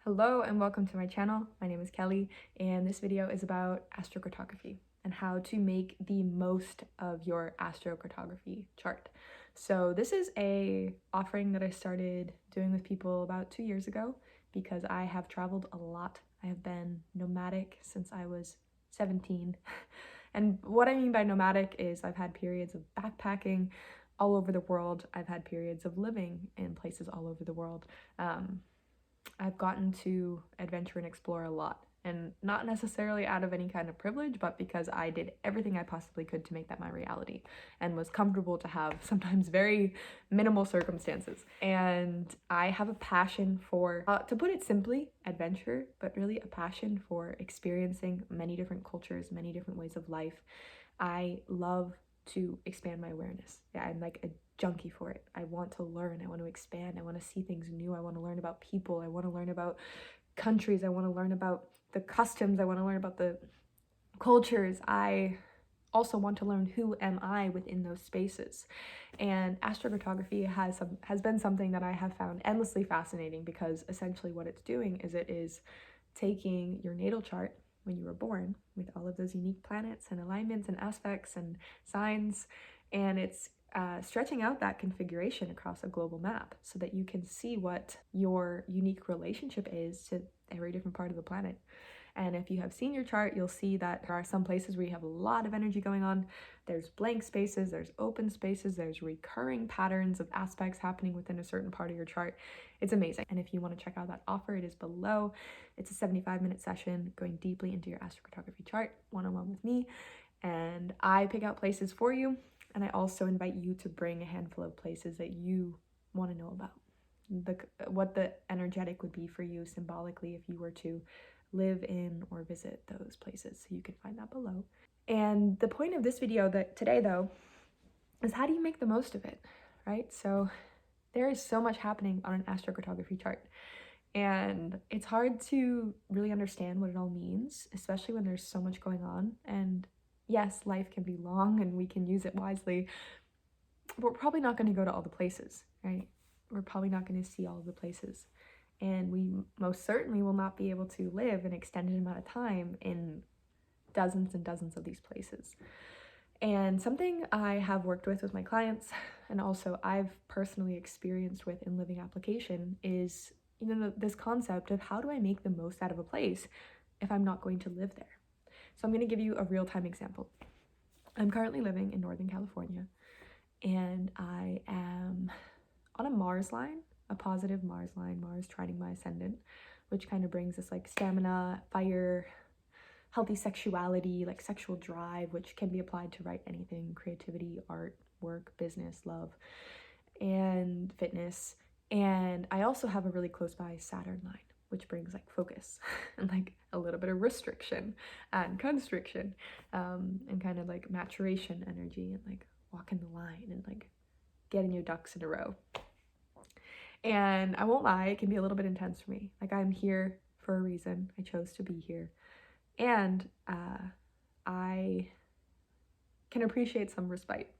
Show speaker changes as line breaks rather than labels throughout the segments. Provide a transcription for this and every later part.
Hello and welcome to my channel. My name is Kelly and this video is about astrocartography and how to make the most of your astrocartography chart. So this is a offering that I started doing with people about 2 years ago because I have traveled a lot. I have been nomadic since I was 17. And what I mean by nomadic is I've had periods of backpacking all over the world. I've had periods of living in places all over the world. I've gotten to adventure and explore a lot, and not necessarily out of any kind of privilege, but because I did everything I possibly could to make that my reality and was comfortable to have sometimes very minimal circumstances. And I have a passion for, to put it simply, adventure, but really a passion for experiencing many different cultures, many different ways of life. I love to expand my awareness. Yeah, I'm like a junkie for it. I want to learn, I want to expand, I want to see things new, I want to learn about people, I want to learn about countries, I want to learn about the customs, I want to learn about the cultures. I also want to learn who am I within those spaces. And astrocartography has been something that I have found endlessly fascinating, because essentially what it's doing is it is taking your natal chart when you were born with all of those unique planets and alignments and aspects and signs, and it's stretching out that configuration across a global map so that you can see what your unique relationship is to every different part of the planet. And if you have seen your chart, you'll see that there are some places where you have a lot of energy going on. There's blank spaces, there's open spaces, there's recurring patterns of aspects happening within a certain part of your chart. It's amazing. And if you want to check out that offer, it is below. It's a 75-minute session going deeply into your astrocartography chart, one-on-one with me. And I pick out places for you. And I also invite you to bring a handful of places that you want to know about. What the energetic would be for you symbolically if you were to live in or visit those places. So you can find that below. And the point of this video today though is, how do you make the most of it, right? So there is so much happening on an astrocartography chart, and it's hard to really understand what it all means, especially when there's so much going on. And yes, life can be long and we can use it wisely, but we're probably not going to go to all the places, right? We're probably not going to see all of the places. And we most certainly will not be able to live an extended amount of time in dozens and dozens of these places. And something I have worked with my clients, and also I've personally experienced with in living application, is this concept of, how do I make the most out of a place if I'm not going to live there? So I'm going to give you a real-time example. I'm currently living in Northern California, and I am on a Mars line, a positive Mars line, Mars trining my ascendant, which kind of brings this like stamina, fire, healthy sexuality, like sexual drive, which can be applied to right anything: creativity, art, work, business, love, and fitness. And I also have a really close by Saturn line, which brings like focus and like a little bit of restriction and constriction, and kind of like maturation energy, and like walking the line and like getting your ducks in a row. And I won't lie, it can be a little bit intense for me. Like, I'm here for a reason. I chose to be here. And I can appreciate some respite.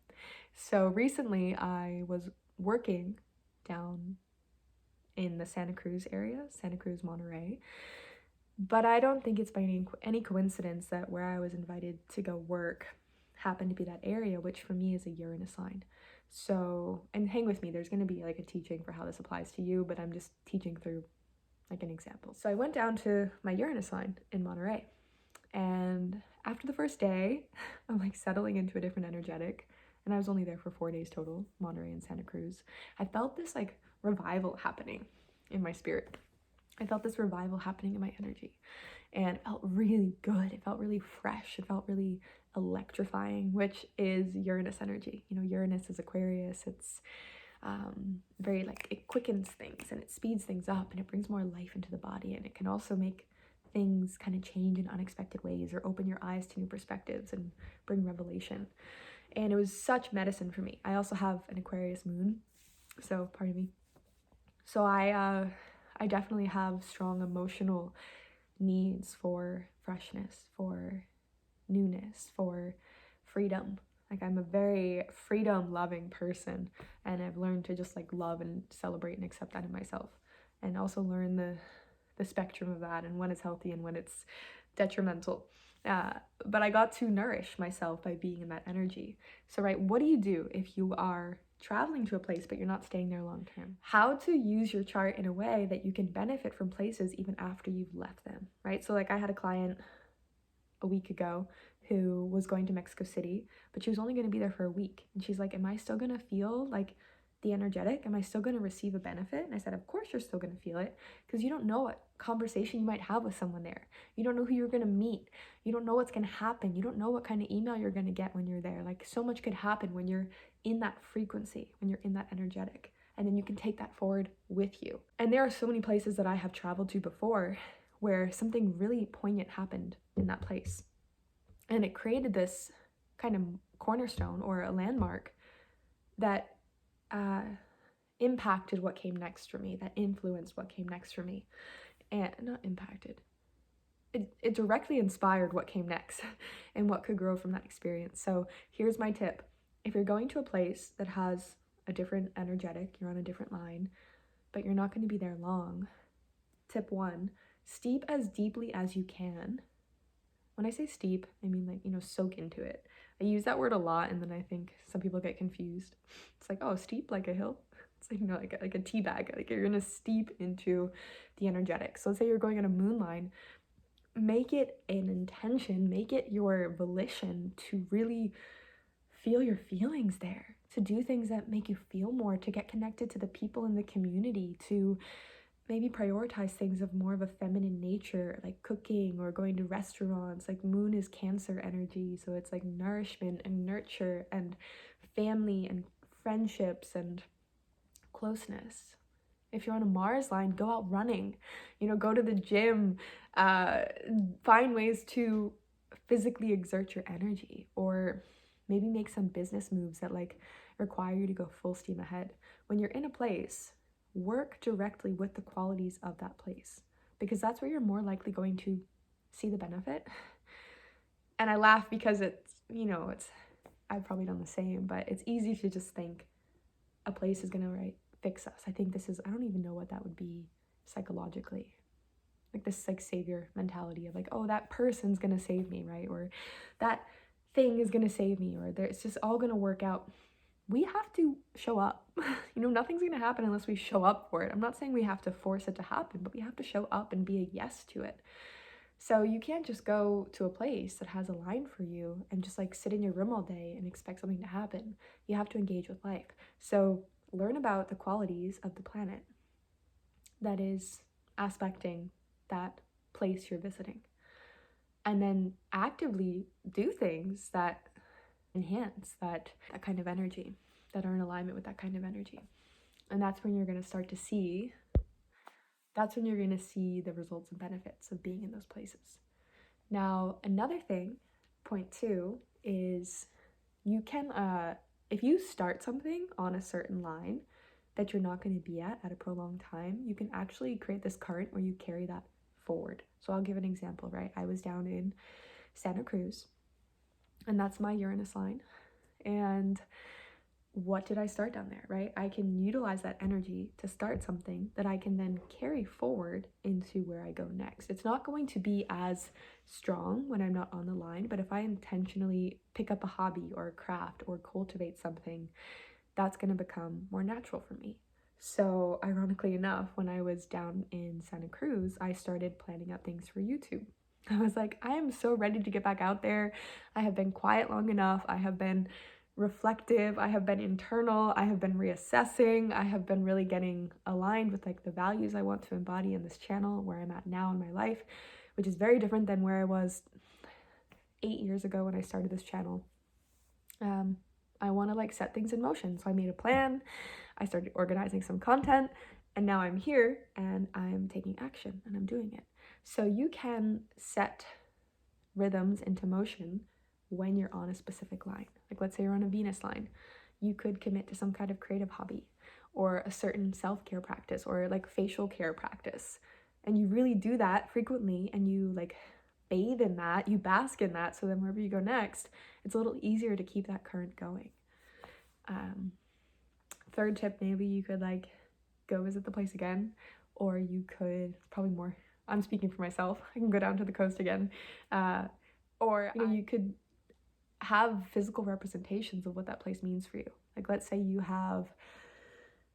So recently I was working down in the Santa Cruz area, Santa Cruz, Monterey. But I don't think it's by any coincidence that where I was invited to go work happened to be that area, which for me is a Uranus sign. So, and hang with me, there's going to be like a teaching for how this applies to you, but I'm just teaching through like an example. So I went down to my Uranus sign in Monterey, and after the first day, I'm like settling into a different energetic, and I was only there for 4 days total, Monterey and Santa Cruz. I felt this like revival happening in my spirit. I felt this revival happening in my energy, and it felt really good. It felt really fresh. It felt really electrifying, which is Uranus energy. You know, Uranus is Aquarius. It's very like, it quickens things and it speeds things up and it brings more life into the body, and it can also make things kind of change in unexpected ways or open your eyes to new perspectives and bring revelation. And it was such medicine for me. I also have an Aquarius moon, so pardon me. So I definitely have strong emotional needs for freshness, for newness, for freedom. Like, I'm a very freedom loving person, and I've learned to just like love and celebrate and accept that in myself, and also learn the the spectrum of that and when it's healthy and when it's detrimental. But I got to nourish myself by being in that energy. So, right, what do you do if you are traveling to a place but you're not staying there long term? How to use your chart in a way that you can benefit from places even after you've left them, right? So like I had a client a week ago who was going to Mexico City, but she was only going to be there for a week. And she's like, am I still going to feel like the energetic? Am I still going to receive a benefit? And I said, of course you're still going to feel it, because you don't know what conversation you might have with someone there. You don't know who you're going to meet. You don't know what's going to happen. You don't know what kind of email you're going to get when you're there. Like, so much could happen when you're in that frequency, when you're in that energetic. And then you can take that forward with you. And there are so many places that I have traveled to before where something really poignant happened in that place. And it created this kind of cornerstone or a landmark that impacted what came next for me, that influenced what came next for me. And not impacted. It directly inspired what came next and what could grow from that experience. So here's my tip. If you're going to a place that has a different energetic, you're on a different line, but you're not going to be there long, tip 1, steep as deeply as you can. When I say steep, I mean like, soak into it. I use that word a lot, and then I think some people get confused. It's like, oh, steep like a hill? It's like, like a tea bag. Like, you're gonna steep into the energetic. So let's say you're going on a moon line. Make it an intention, make it your volition to really feel your feelings there, to do things that make you feel more, to get connected to the people in the community, to maybe prioritize things of more of a feminine nature, like cooking or going to restaurants. Like, moon is Cancer energy, so it's like nourishment and nurture and family and friendships and closeness. If you're on a Mars line, go out running, go to the gym, find ways to physically exert your energy, or maybe make some business moves that like require you to go full steam ahead. When you're in a place, work directly with the qualities of that place, because that's where you're more likely going to see the benefit. And I laugh because I've probably done the same, but it's easy to just think a place is gonna fix us. I don't even know what that would be psychologically. Like this like savior mentality of like, oh, that person's gonna save me, right? Or that thing is gonna save me, or it's just all gonna work out. We have to show up. Nothing's gonna happen unless we show up for it. I'm not saying we have to force it to happen, but we have to show up and be a yes to it. So you can't just go to a place that has a line for you and just like sit in your room all day and expect something to happen. You have to engage with life. So learn about the qualities of the planet that is aspecting that place you're visiting. And then actively do things that enhance that kind of energy, that are in alignment with that kind of energy. And that's when you're going to start to see, the results and benefits of being in those places. Now, another thing, point 2, is you can, if you start something on a certain line that you're not going to be at a prolonged time, you can actually create this current where you carry that forward. So I'll give an example, right? I was down in Santa Cruz, and that's my Uranus line. And what did I start down there, right? I can utilize that energy to start something that I can then carry forward into where I go next. It's not going to be as strong when I'm not on the line, but if I intentionally pick up a hobby or a craft or cultivate something, that's going to become more natural for me. So ironically enough, when I was down in Santa Cruz, I started planning out things for YouTube. I was like, I am so ready to get back out there. I have been quiet long enough. I have been reflective. I have been internal. I have been reassessing. I have been really getting aligned with like the values I want to embody in this channel, where I'm at now in my life, which is very different than where I was 8 years ago when I started this channel. I want to like set things in motion. So I made a plan. I started organizing some content, and now I'm here and I'm taking action and I'm doing it. So you can set rhythms into motion when you're on a specific line. Like, let's say you're on a Venus line. You could commit to some kind of creative hobby or a certain self-care practice or like facial care practice. And you really do that frequently, and you like bathe in that, you bask in that, so then wherever you go next, it's a little easier to keep that current going. Third tip, maybe you could like go visit the place again, or you could, probably more I'm speaking for myself. I can go down to the coast again. Or you could have physical representations of what that place means for you. Like, let's say you have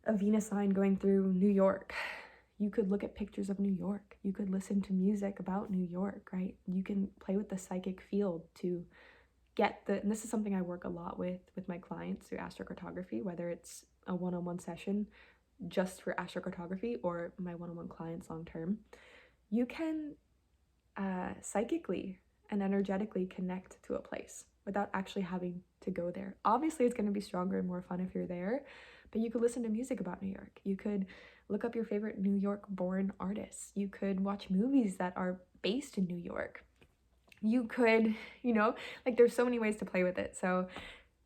a Venus sign going through New York. You could look at pictures of New York. You could listen to music about New York, right? You can play with the psychic field to get and this is something I work a lot with my clients through astrocartography, whether it's a one-on-one session just for astrocartography or my one-on-one clients long term. You can psychically and energetically connect to a place without actually having to go there. Obviously, it's going to be stronger and more fun if you're there, but you could listen to music about New York. You could look up your favorite New York born artists. You could watch movies that are based in New York. You could, like, there's so many ways to play with it. So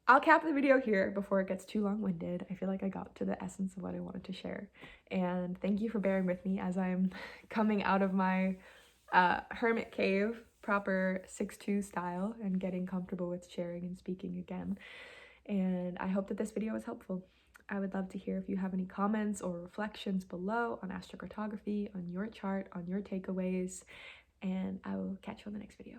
I'll cap the video here before it gets too long-winded. I feel like I got to the essence of what I wanted to share. And thank you for bearing with me as I'm coming out of my hermit cave, proper 6'2" style, and getting comfortable with sharing and speaking again. And I hope that this video was helpful. I would love to hear if you have any comments or reflections below on astrocartography, on your chart, on your takeaways, and I will catch you on the next video.